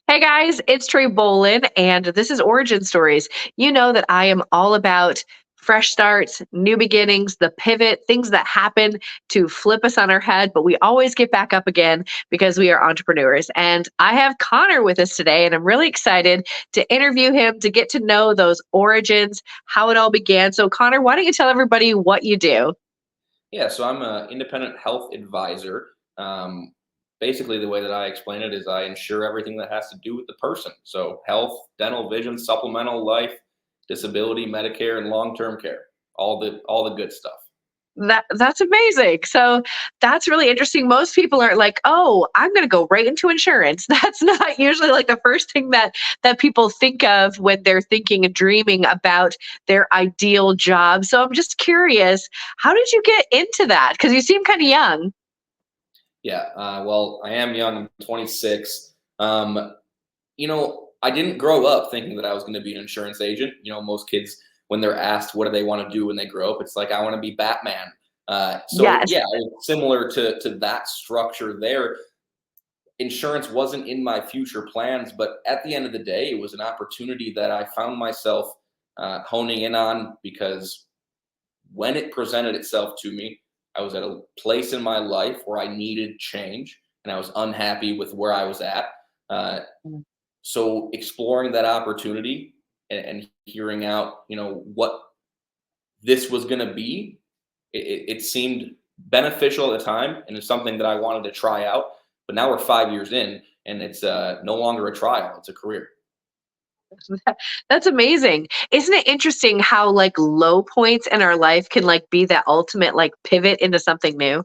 Hey guys, it's Trey Bolin, and this is Origin Stories. You know that I am all about fresh starts, new beginnings, the pivot, things that happen to flip us on our head, but we always get back up again because we are entrepreneurs. And I have Connor with us today, and I'm really excited to interview him to get to know those origins, how it all began. So, Connor, why don't you tell everybody what you do? Yeah, so I'm an independent health advisor. Basically, the way that I explain it is I insure everything that has to do with the person. So health, dental, vision, supplemental, life, disability, Medicare, and long-term care. All the good stuff. That's amazing. So that's really interesting. Most people are like, "Oh, I'm going to go right into insurance." That's not usually like the first thing that people think of when they're thinking and dreaming about their ideal job. So I'm just curious, how did you get into that? Because you seem kind of young. Yeah. Well, I am young. I'm 26. I didn't grow up thinking that I was going to be an insurance agent. Most kids, when they're asked what do they want to do when they grow up, it's like I want to be Batman. So Yes. yeah, similar to that structure there. Insurance wasn't in my future plans, but at the end of the day, it was an opportunity that I found myself honing in on because when it presented itself to me, I was at a place in my life where I needed change and I was unhappy with where I was at. Uh, Mm. so exploring that opportunity and hearing out, what this was going to be, it seemed beneficial at the time, and it's something that I wanted to try out. But now we're 5 years in, and it's no longer a trial; it's a career. That's amazing. Isn't it interesting how like low points in our life can like be that ultimate like pivot into something new?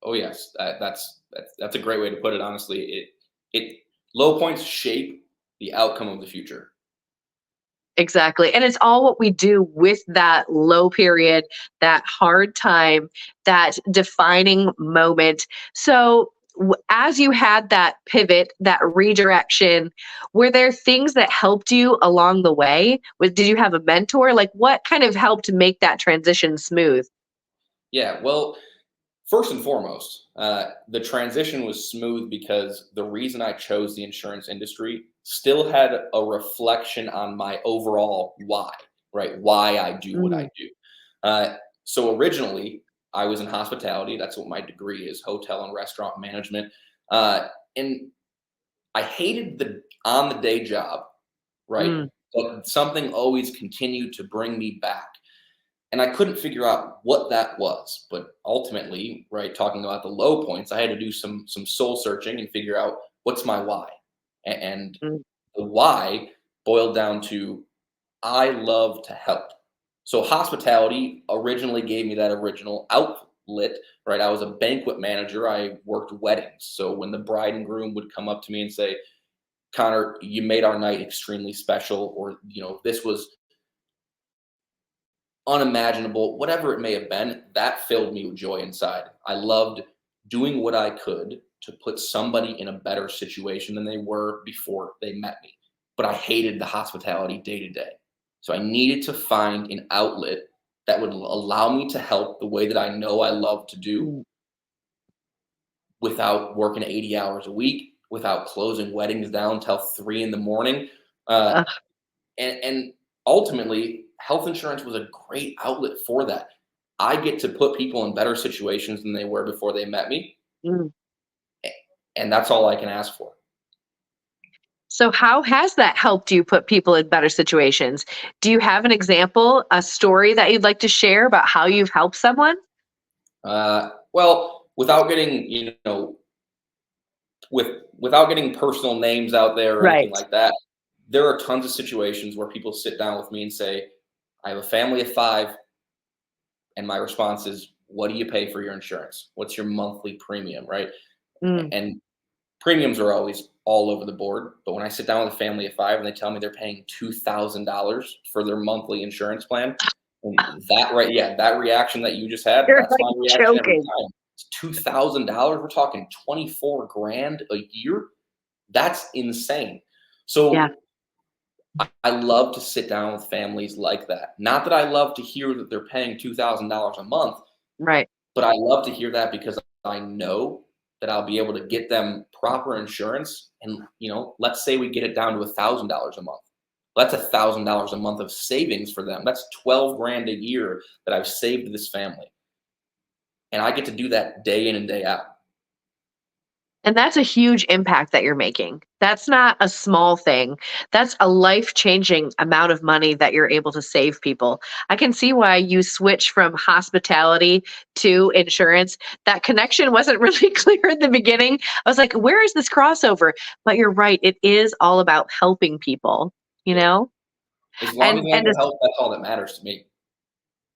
Oh yes, that's a great way to put it. Honestly, it low points shape the outcome of the future. Exactly. And it's all what we do with that low period, that hard time, that defining moment. So, as you had that pivot, that redirection, were there things that helped you along the way? Did you have a mentor? Like, what kind of helped make that transition smooth? Yeah, well, first and foremost, the transition was smooth because the reason I chose the insurance industry still had a reflection on my overall why, right? Why I do what Mm, I do. Uh, so originally, I was in hospitality. That's what my degree is, hotel and restaurant management. And I hated the on the day job, right? mm, But something always continued to bring me back, and I couldn't figure out what that was. But ultimately, right, talking about the low points, I had to do some soul searching and figure out what's my why. And mm. the why boiled down to I love to help. So hospitality originally gave me that original outlet, right? I was a banquet manager. I worked weddings. So when the bride and groom would come up to me and say, "Connor, you made our night extremely special," or this was unimaginable, whatever it may have been, that filled me with joy inside. I loved doing what I could to put somebody in a better situation than they were before they met me. But I hated the hospitality day to day. So I needed to find an outlet that would allow me to help the way that I know I love to do Mm. without working 80 hours a week, without closing weddings down till 3 in the morning. Uh, Ugh, and ultimately, health insurance was a great outlet for that. I get to put people in better situations than they were before they met me, mm. and that's all I can ask for. So, how has that helped you put people in better situations? Do you have an example, a story that you'd like to share about how you've helped someone? Well, without getting without getting personal names out there or anything Right. like that, there are tons of situations where people sit down with me and say, "I have a family of five," and my response is, "What do you pay for your insurance? What's your monthly premium?" Right? Mm. And premiums are always all over the board. But when I sit down with a family of five and they tell me they're paying $2,000 for their monthly insurance plan, and that right, yeah, that reaction that you just had, You're that's like my reaction every joking. time. It's $2,000. We're talking 24 grand a year. That's insane. Yeah, So I love to sit down with families like that. Not that I love to hear that they're paying $2,000 a month, right. but I love to hear that because I know that I'll be able to get them proper insurance. And, let's say we get it down to $1,000 a month. That's $1,000 a month of savings for them. That's 12 grand a year that I've saved this family. And I get to do that day in and day out. And that's a huge impact that you're making. That's not a small thing. That's a life-changing amount of money that you're able to save people. I can see why you switched from hospitality to insurance. That connection wasn't really clear in the beginning. I was like, where is this crossover? But you're right, it is all about helping people, you Yeah. know? As long as And I can help, that's all that matters to me.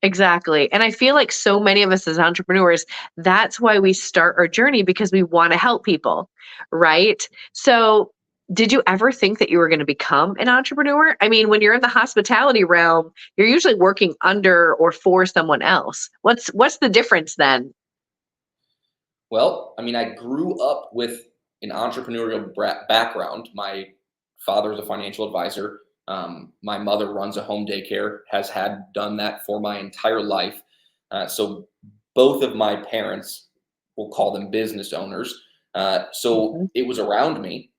exactly. And I feel like so many of us as entrepreneurs, that's why we start our journey because we want to help people, right? So, did you ever think that you were going to become an entrepreneur? I mean, when you're in the hospitality realm, you're usually working under or for someone else. What's the difference then? Well, I mean, I grew up with an entrepreneurial background. My father's a financial advisor. My mother runs a home daycare, has had done that for my entire life. So both of my parents, we'll call them business owners. So Mhm. it was around me.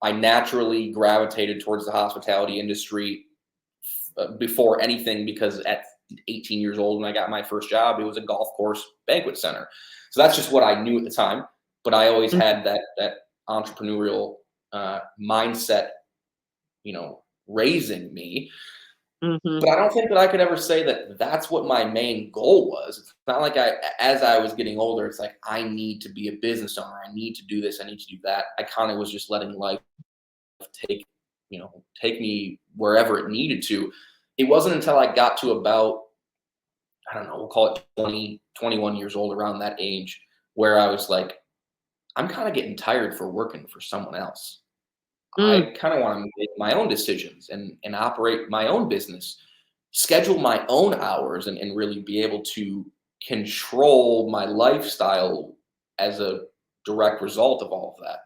I naturally gravitated towards the hospitality industry before anything because at 18 years old when I got my first job, it was a golf course banquet center. So that's just what I knew at the time. But I always had that entrepreneurial mindset, raising me. Mhm. But I don't think that I could ever say that that's what my main goal was. It's not like as I was getting older, it's like I need to be a business owner. I need to do this. I need to do that. I kind of was just letting life take take me wherever it needed to. It wasn't until I got to about, I don't know, we'll call it 20, 21 years old, around that age, where I was like, I'm kind of getting tired for working for someone else. Mm. I kind of want to make my own decisions and operate my own business, schedule my own hours, and really be able to control my lifestyle as a direct result of all of that.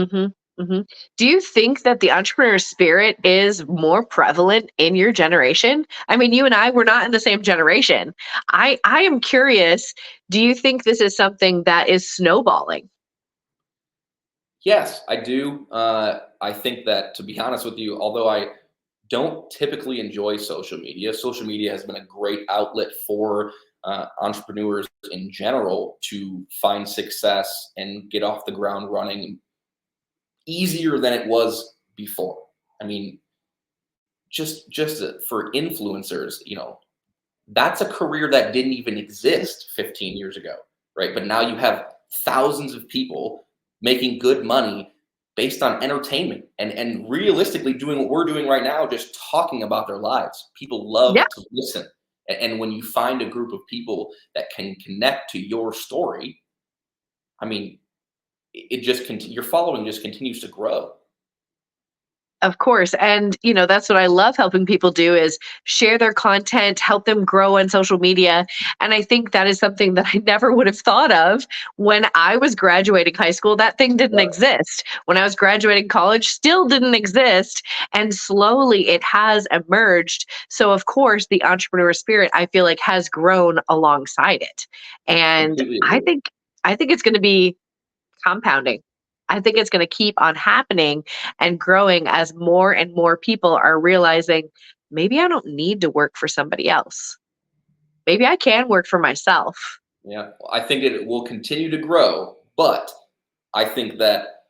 Mhm, mhm. Do you think that the entrepreneur spirit is more prevalent in your generation? I mean, you and I, we're not in the same generation. I am curious, do you think this is something that is snowballing? Yes, I do. I think that, to be honest with you, although I don't typically enjoy social media has been a great outlet for entrepreneurs in general to find success and get off the ground running easier than it was before. I mean, just for influencers, that's a career that didn't even exist 15 years ago, right? But now you have thousands of people making good money based on entertainment and realistically doing what we're doing right now, just talking about their lives. People Yeah. love to listen. And when you find a group of people that can connect to your story, I mean, it just your following just continues to grow. Of course. And, that's what I love helping people do is share their content, help them grow on social media. And I think that is something that I never would have thought of when I was graduating high school. That thing didn't Right. exist. When I was graduating college, still didn't exist. And slowly it has emerged. So, of course, the entrepreneur spirit, I feel like, has grown alongside it. And Completely I agree. think I think it's going to be compounding. I think it's going to keep on happening and growing as more and more people are realizing maybe I don't need to work for somebody else. Maybe I can work for myself. Yeah. I think it will continue to grow, but I think that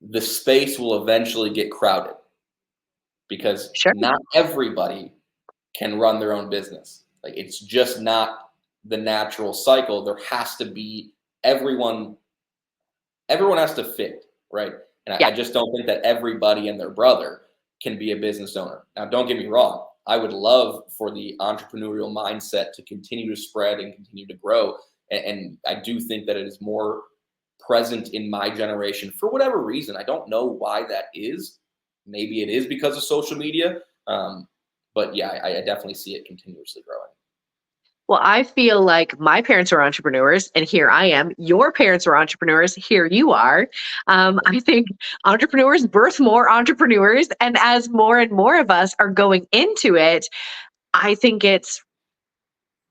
the space will eventually get crowded because Sure. not everybody can run their own business. Like it's just not the natural cycle. There has to be everyone, everyone has to fit, right? And I Yeah. just don't think that everybody and their brother can be a business owner. Now, don't get me wrong. I would love for the entrepreneurial mindset to continue to spread and continue to grow. And I do think that it is more present in my generation for whatever reason. I don't know why that is. Maybe it is because of social media. But yeah, I definitely see it continuously growing. Well, I feel like my parents are entrepreneurs, and here I am. Your parents are entrepreneurs. Here you are. I think entrepreneurs birth more entrepreneurs. And as more and more of us are going into it, I think it's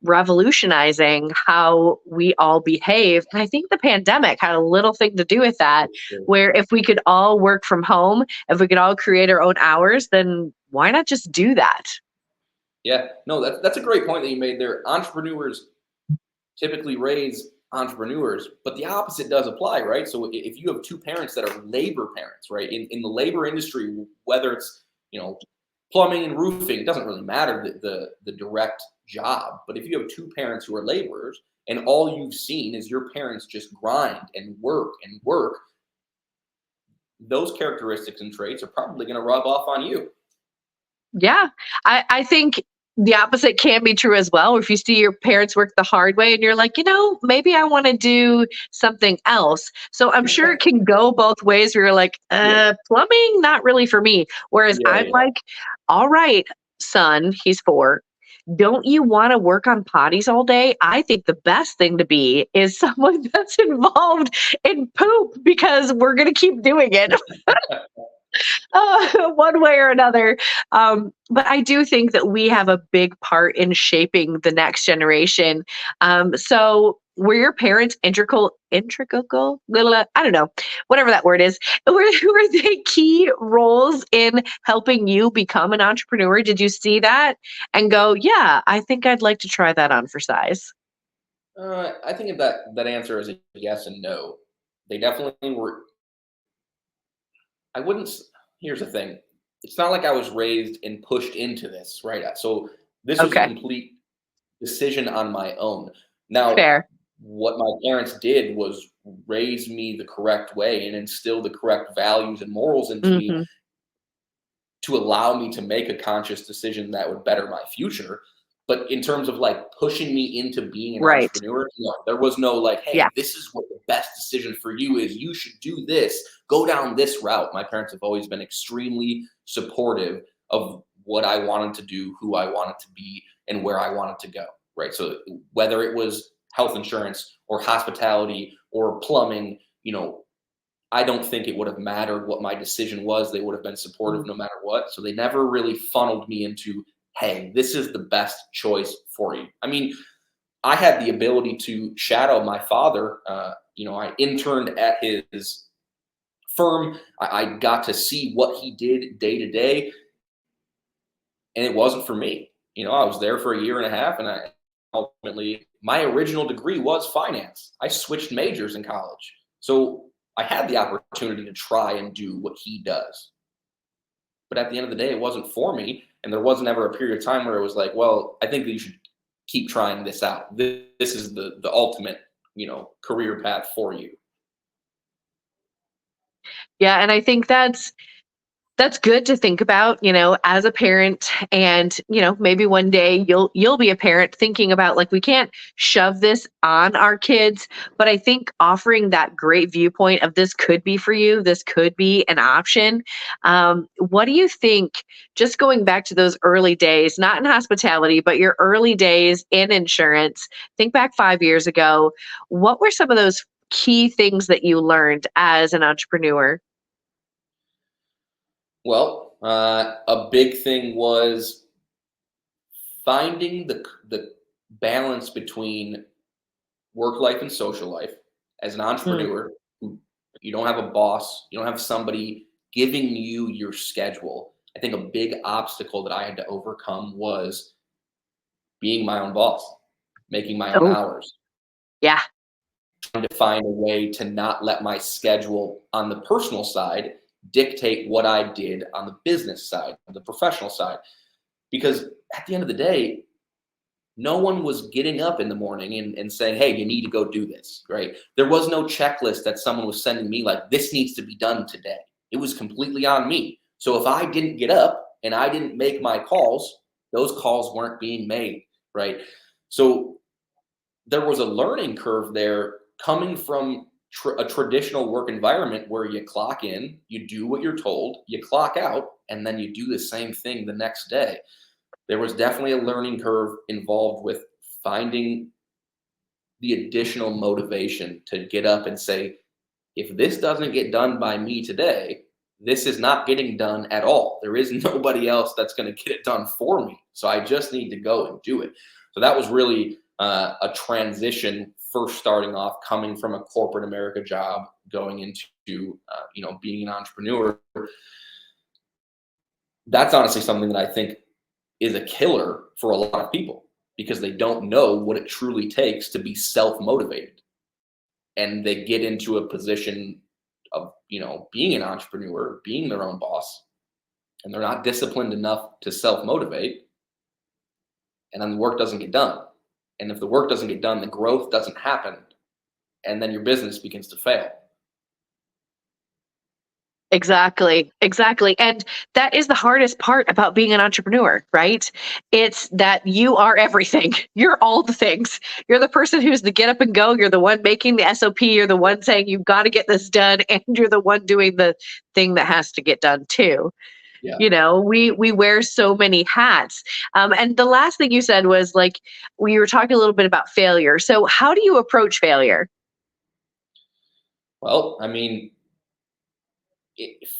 revolutionizing how we all behave. And I think the pandemic had a little thing to do with that, where if we could all work from home, if we could all create our own hours, then why not just do that? Yeah, no, that's a great point that you made there. Entrepreneurs typically raise entrepreneurs, but the opposite does apply, right? So if you have two parents that are labor parents, right, in the labor industry, whether it's plumbing and roofing, it doesn't really matter the direct job. But if you have two parents who are laborers and all you've seen is your parents just grind and work, those characteristics and traits are probably going to rub off on you. Yeah. I think the opposite can be true as well. If you see your parents work the hard way and you're like, maybe I want to do something else. So I'm sure it can go both ways where you're like, Yeah, plumbing, not really for me. Whereas yeah, I'm yeah. like, all right, son, he's 4. Don't you want to work on potties all day? I think the best thing to be is someone that's involved in poop because we're going to keep doing it. One way or another. But I do think that we have a big part in shaping the next generation. So were your parents integral, I don't know, whatever that word is. Were they key roles in helping you become an entrepreneur? Did you see that and go, yeah, I think I'd like to try that on for size? I think that answer is a yes and no. They definitely were. I wouldn't. Here's the thing. It's not like I was raised and pushed into this, right? So this was a Okay, complete decision on my own. Now, fair. what my parents did was raise me the correct way and instill the correct values and morals into me Hmm. to allow me to make a conscious decision that would better my future. But in terms of like pushing me into being an Right. entrepreneur, no, there was no like, Yeah. hey, this is what the best decision for you is. You should do this, go down this route. My parents have always been extremely supportive of what I wanted to do, who I wanted to be, and where I wanted to go. Right. So whether it was health insurance or hospitality or plumbing, I don't think it would have mattered what my decision was. They would have been supportive no matter what. So they never really funneled me into, hey, this is the best choice for you. I mean, I had the ability to shadow my father. I interned at his firm. I got to see what he did day to day, and it wasn't for me. I was there for a year and a half, and I ultimately my original degree was finance. I switched majors in college, so I had the opportunity to try and do what he does. But at the end of the day, it wasn't for me, and there wasn't ever a period of time where it was like, well, I think that you should keep trying this out. This is the ultimate, career path for you. Yeah, and I think that's good to think about, as a parent. And maybe one day you'll be a parent thinking about, like, we can't shove this on our kids, but I think offering that great viewpoint of this could be for you, this could be an option. What do you think, just going back to those early days, not in hospitality but your early days in insurance, think back 5 years ago, what were some of those key things that you learned as an entrepreneur? Well, a big thing was finding the balance between work life and social life. As an Mm. entrepreneur, who you don't have a boss, you don't have somebody giving you your schedule. I think a big obstacle that I had to overcome was being my own boss, making my own Oh, hours, yeah. trying to find a way to not let my schedule on the personal side dictate what I did on the business side, on the professional side. Because at the end of the day, no one was getting up in the morning and saying, hey, you need to go do this, right? There was no checklist that someone was sending me like, this needs to be done today. It was completely on me. So if I didn't get up and I didn't make my calls, those calls weren't being made, right? So there was a learning curve there coming from a traditional work environment where you clock in, you do what you're told, you clock out, and then you do the same thing the next day. There was definitely a learning curve involved with finding the additional motivation to get up and say, if this doesn't get done by me today, this is not getting done at all. There is nobody else that's going to get it done for me. So I just need to go and do it. So that was really a transition, first starting off, coming from a corporate America job, going into being an entrepreneur. That's honestly something that I think is a killer for a lot of people because they don't know what it truly takes to be self-motivated, and they get into a position of being an entrepreneur, being their own boss, and they're not disciplined enough to self-motivate, and then the work doesn't get done. And if the work doesn't get done, the growth doesn't happen, and then your business begins to fail. Exactly, exactly. And that is the hardest part about being an entrepreneur, right? It's that you are everything. You're all the things. You're the person who's the get up and go. You're the one making the SOP. You're the one saying you've got to get this done. And you're the one doing the thing that has to get done too. Yeah. We wear so many hats. And the last thing you said was like, we were talking a little bit about failure. So how do you approach failure? Well, I mean,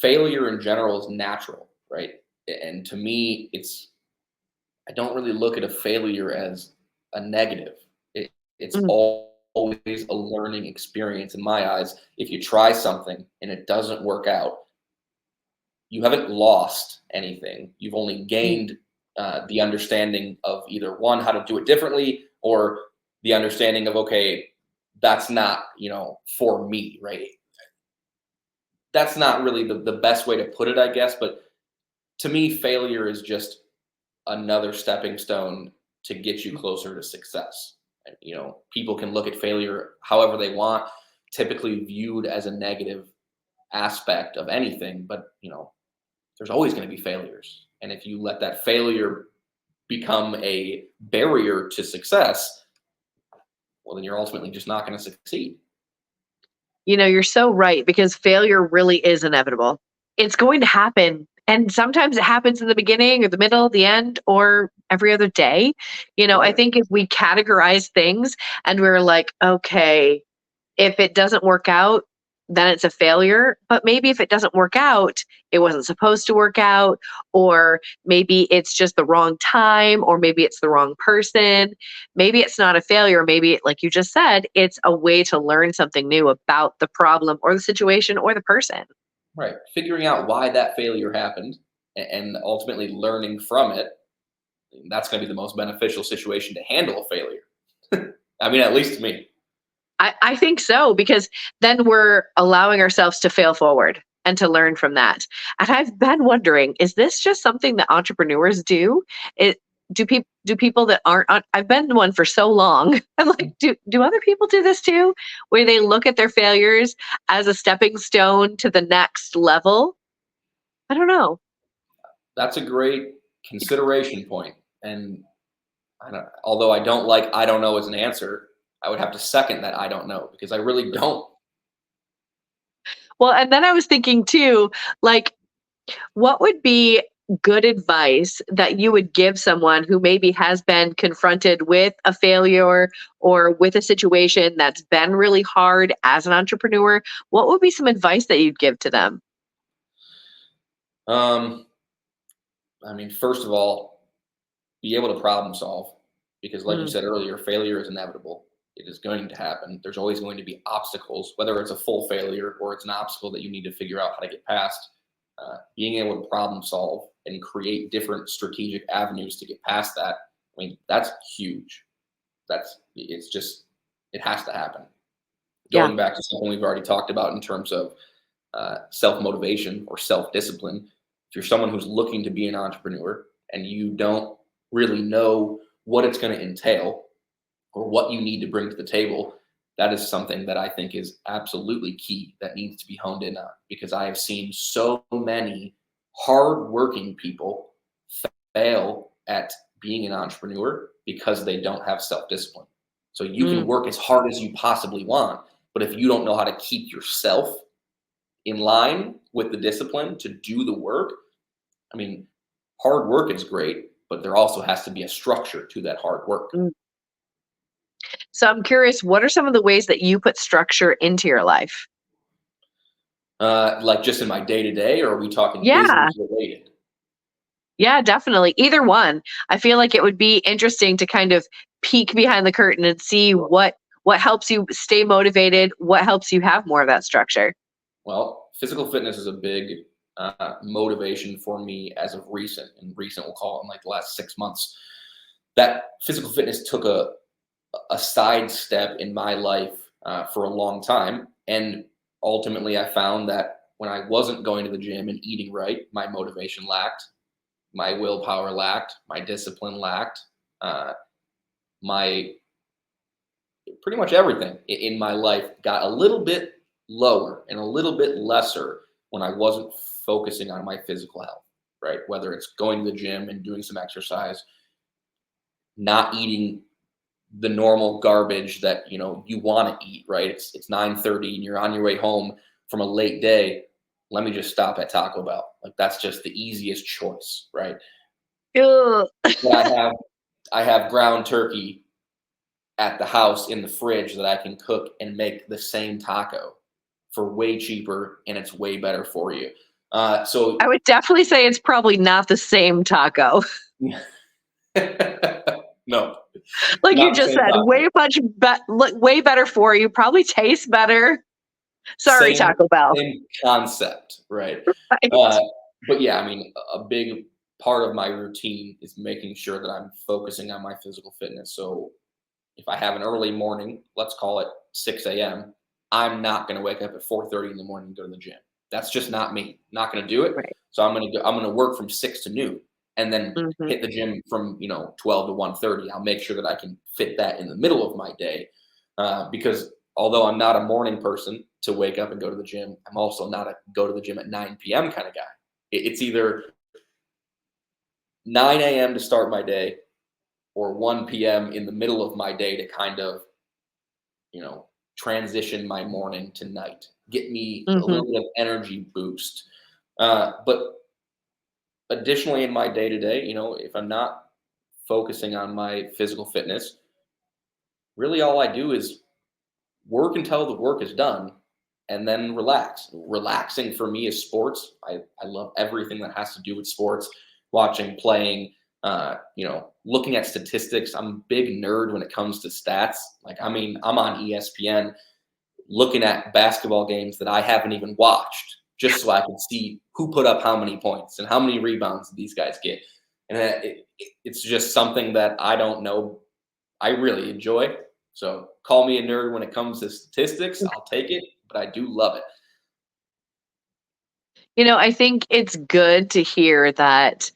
failure in general is natural, right? And to me, I don't really look at a failure as a negative. It's Mm, always a learning experience in my eyes. If you try something and it doesn't work out, you haven't lost anything. You've only mm. gained the understanding of either one, how to do it differently, or the understanding of, okay, that's not, for me, right? That's not really the best way to put it, I guess. But to me, failure is just another stepping stone to get you closer to success. And, people can look at failure however they want, typically viewed as a negative aspect of anything, but there's always going to be failures. And if you let that failure become a barrier to success, well, then you're ultimately just not going to succeed. You're so right because failure really is inevitable. It's going to happen. And sometimes it happens in the beginning or the middle, the end, or every other day. I Right. think if we categorize things and we're like, okay, if it doesn't work out, then it's a failure. But maybe if it doesn't work out, it wasn't supposed to work out, or maybe it's just the wrong time, or maybe it's the wrong person. Maybe it's not a failure. Maybe, like you just said, it's a way to learn something new about the problem or the situation or the person. Right. Figuring out why that failure happened and ultimately learning from it, that's going to be the most beneficial situation to handle a failure. I mean, at least to me. I think so, because then we're allowing ourselves to fail forward and to learn from that. And I've been wondering, is this just something that entrepreneurs do? It do people that aren't I've been one for so long. I'm like, do other people do this too? Where they look at their failures as a stepping stone to the next level? I don't know. That's a great consideration point. And although I don't know as an answer, I would have to second that I don't know because I really don't. Well, and then I was thinking too, like, what would be good advice that you would give someone who maybe has been confronted with a failure or with a situation that's been really hard as an entrepreneur? What would be some advice that you'd give to them? Um, I mean, first of all, be able to problem solve because, like you Mm, said earlier, failure is inevitable. It is going to happen. There's always going to be obstacles, whether it's a full failure or it's an obstacle that you need to figure out how to get past. Being able to problem solve and create different strategic avenues to get past that, I mean, that's huge. It's just, it has to happen. yeah. Going back to something we've already talked about in terms of self motivation or self discipline, if you're someone who's looking to be an entrepreneur and you don't really know what it's going to entail or what you need to bring to the table, that is something that I think is absolutely key that needs to be honed in on because I have seen so many hardworking people fail at being an entrepreneur because they don't have self discipline. So you can Mm. work as hard as you possibly want, but if you don't know how to keep yourself in line with the discipline to do the work, I mean, hard work is great, but there also has to be a structure to that hard work. Mm. So I'm curious, what are some of the ways that you put structure into your life? Like just in my day to day, or are we talking Yeah. business related? Yeah, definitely. Either one. I feel like it would be interesting to kind of peek behind the curtain and see what helps you stay motivated, what helps you have more of that structure. Well, physical fitness is a big motivation for me as of recent, and recent we'll call it in like the last 6 months. That physical fitness took a sidestep in my life for a long time, and ultimately I found that when I wasn't going to the gym and eating right, my motivation lacked, my willpower lacked, my discipline lacked, uh, my pretty much everything in my life got a little bit lower and a little bit lesser when I wasn't focusing on my physical health, right? Whether it's going to the gym and doing some exercise, not eating the normal garbage that you want to eat, right? It's 9:30 and you're on your way home from a late day. Let me just stop at Taco Bell. Like that's just the easiest choice, right? Ugh. But I have ground turkey at the house in the fridge that I can cook and make the same taco for way cheaper, and it's way better for you. I So would definitely say it's probably not the same taco. no, Like you not the just same said, taco. way better for you, probably tastes better. Sorry, Same Taco Bell. same concept, right? Right. Uh, but yeah, I mean, a big part of my routine is making sure that I'm focusing on my physical fitness. So if I have an early morning, let's call it 6 a.m., I'm not going to wake up at 4:30 in the morning and go to the gym. That's just not me. Not going to do it. Right. So I'm going to work from 6 to noon and then Mhm. hit the gym from 12 to 1:30. I'll make sure that I can fit that in the middle of my day because although I'm not a morning person to wake up and go to the gym, I'm also not a go to the gym at 9 p.m. kind of guy. It's either 9 a.m. to start my day or 1 p.m. in the middle of my day to kind of transition my morning to night, get me a Mhm. little bit of energy boost. But additionally, in my day to day, if I'm not focusing on my physical fitness, really all I do is work until the work is done and then relax. Relaxing for me is sports. I love everything that has to do with sports, watching, playing, looking at statistics. I'm a big nerd when it comes to stats. Like, I mean, I'm on ESPN looking at basketball games that I haven't even watched just so I can see who put up how many points and how many rebounds these guys get. And it's just something that I don't know. I really enjoy. So call me a nerd when it comes to statistics. I'll take it, but I do love it. I think it's good to hear that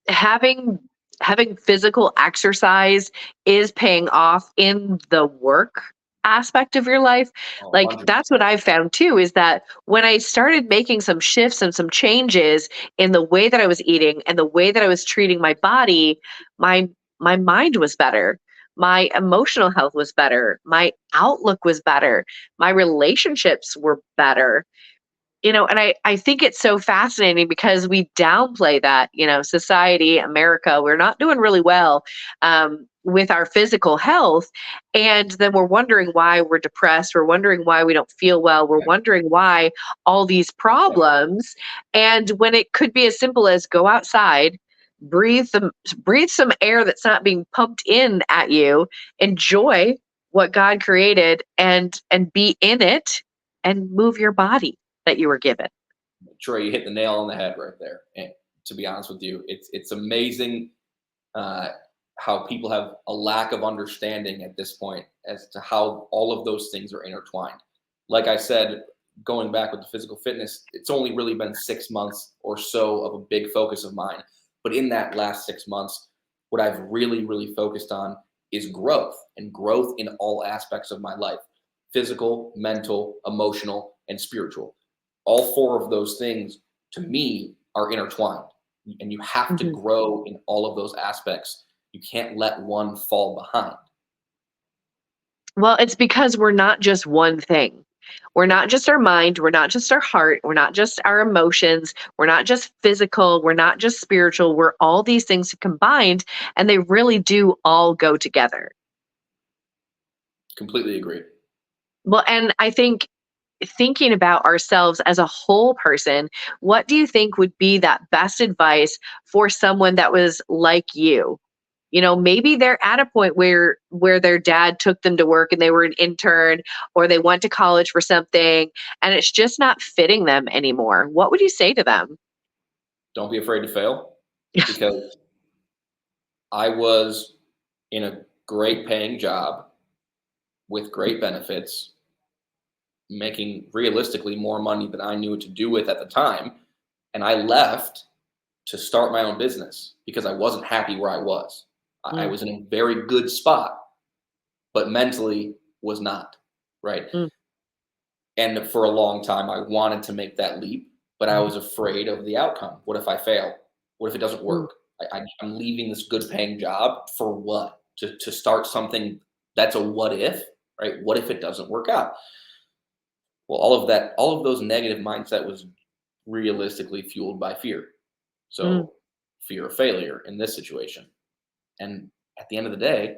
having having physical exercise is paying off in the work aspect of your life. Oh, Like that's what 100%. I've found too, is that when I started making some shifts and some changes in the way that I was eating and the way that I was treating my body, my my mind was better. My emotional health was better. My outlook was better. My relationships were better. And I think it's so fascinating because we downplay that, society, America, we're not doing really well with our physical health. And then we're wondering why we're depressed. We're wondering why we don't feel well. We're Yeah, wondering why all these yeah. problems. And when it could be as simple as go outside, breathe some air that's not being pumped in at you, enjoy what God created and be in it and move your body that you were given. Troy, you hit the nail on the head right there. And to be honest with you, it's amazing uh, how people have a lack of understanding at this point as to how all of those things are intertwined. Like I said, going back with the physical fitness, it's only really been 6 months or so of a big focus of mine. But in that last 6 months, what I've really, really focused on is growth and growth in all aspects of my life: physical, mental, emotional, and spiritual. All four of those things to me are intertwined, and you have to Mhm. grow in all of those aspects. You can't let one fall behind. Well, it's because we're not just one thing. We're not just our mind, we're not just our heart, we're not just our emotions, we're not just physical, we're not just spiritual, we're all these things combined, and they really do all go together. Completely agree. Well, and I think thinking about ourselves as a whole person, what do you think would be that best advice for someone that was like you? Maybe they're at a point where their dad took them to work and they were an intern, or they went to college for something and it's just not fitting them anymore. What would you say to them? Don't be afraid to fail, because I was in a great paying job with great benefits, making realistically more money than I knew what to do with at the time. And I left to start my own business because I wasn't happy where I was. I Mm, was in a very good spot, but mentally was not, right? mm, And for a long time, I wanted to make that leap, but I was afraid of the outcome. What if I fail? What if it doesn't mm, work? I'm leaving this good paying job for what? To start something that's a what if, right? What if it doesn't work out? Well, all of those negative mindset was realistically fueled by fear. mm, So, fear of failure in this situation. And at the end of the day,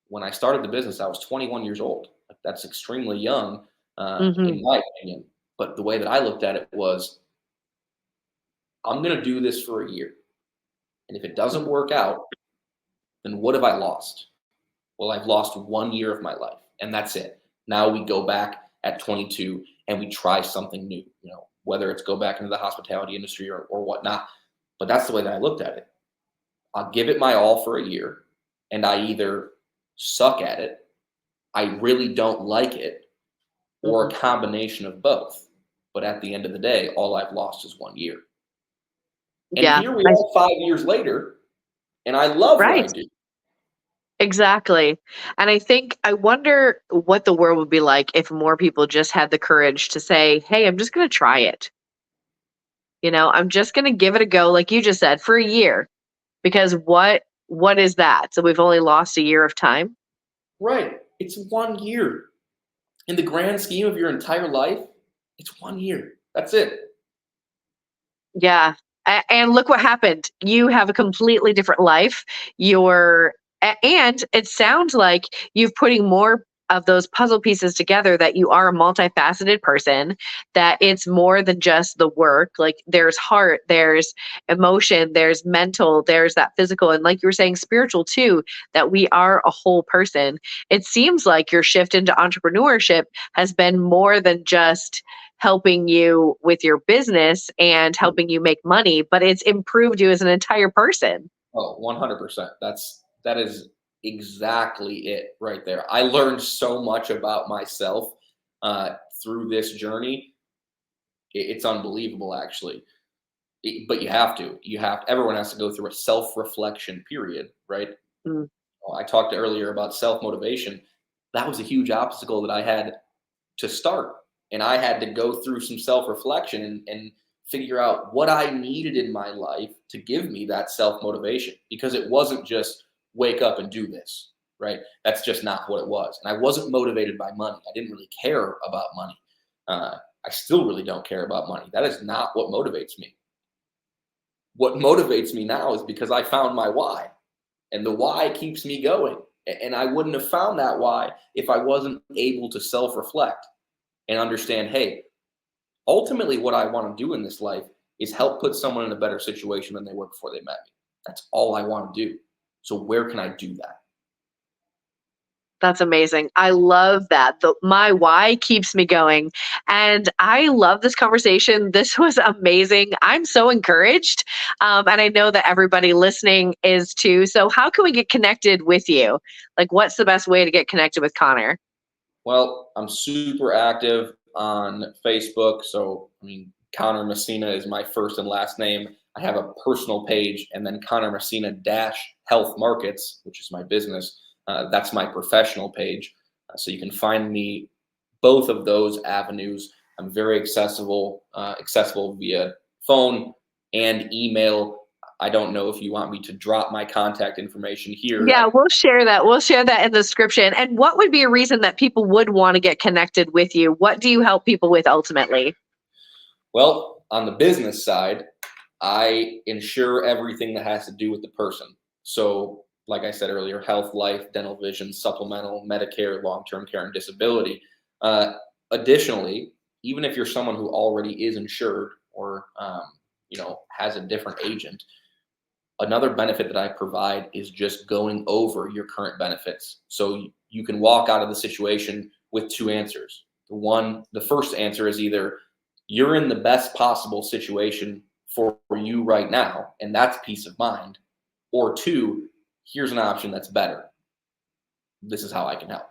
when I started the business, I was 21 years old. Like, that's extremely young, mhm, in my opinion. But the way that I looked at it was, I'm going to do this for a year. And if it doesn't mhm. work out, then what have I lost? Well, I've lost 1 year of my life, and that's it. Now we go back at 22 and we try something new, whether it's go back into the hospitality industry or whatnot. But that's the way that I looked at it. I'll give it my all for a year, and I either suck at it, I really don't like it, or a Mhm. combination of both. But at the end of the day, all I've lost is 1 year. And Yeah, here we are 5 years later, and I love what I right. do. Exactly. And I wonder what the world would be like if more people just had the courage to say, "Hey, I'm just going to try it. I'm just going to give it a go," like you just said, for a year. Because what is that? So we've only lost a year of time? Right. It's 1 year. In the grand scheme of your entire life, it's 1 year. That's it. Yeah. And look what happened. You have a completely different life. And it sounds like you've putting more of those puzzle pieces together, that you are a multifaceted person, that it's more than just the work. Like there's heart, there's emotion, there's mental, there's that physical, and like you were saying, spiritual too, that we are a whole person. It seems like your shift into entrepreneurship has been more than just helping you with your business and helping you make money, but it's improved you as an entire person. Oh, 100%. That is exactly it right there. I learned so much about myself uh, through this journey. It's unbelievable, actually. But everyone has to go through a self-reflection period, right? Mm, I talked earlier about self-motivation. That was a huge obstacle that I had to start. And I had to go through some self-reflection and figure out what I needed in my life to give me that self-motivation, because it wasn't just wake up and do this, right? That's just not what it was. And I wasn't motivated by money. I didn't really care about money. I still really don't care about money. That is not what motivates me. What motivates me now is because I found my why, and the why keeps me going. And I wouldn't have found that why if I wasn't able to self-reflect and understand, hey, ultimately what I want to do in this life is help put someone in a better situation than they were before they met me. That's all I want to do. So where can I do that? that's amazing. I love that. My why keeps me going. And I love this conversation. This was amazing. I'm so encouraged. And I know that everybody listening is too. So, how can we get connected with you? Like, what's the best way to get connected with Connor? Well, I'm super active on Facebook. So, I mean, Conner Messina is my first and last name. I have a personal page, and then Conner Messina dash Health Markets, which is my business. That's my professional page. So you can find me both of those avenues. I'm very accessible via phone and email. I don't know if you want me to drop my contact information here. Yeah, we'll share that. We'll share that in the description. And what would be a reason that people would want to get connected with you? What do you help people with ultimately? Well, on the business side, I insure everything that has to do with the person. So, like I said earlier, health, life, dental, vision, supplemental, Medicare, long term care, and disability. Uh, Additionally, even if you're someone who already is insured or has a different agent, another benefit that I provide is just going over your current benefits. So you can walk out of the situation with two answers. The first answer is either you're in the best possible situation for you right now, and that's peace of mind, or two, here's an option that's better. This is how I can help.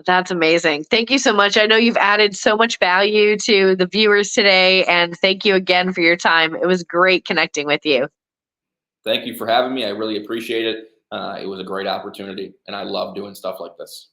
That's amazing. Thank you so much. I know you've added so much value to the viewers today, and thank you again for your time. It was great connecting with you. Thank you for having me. I really appreciate it. It was a great opportunity, and I love doing stuff like this.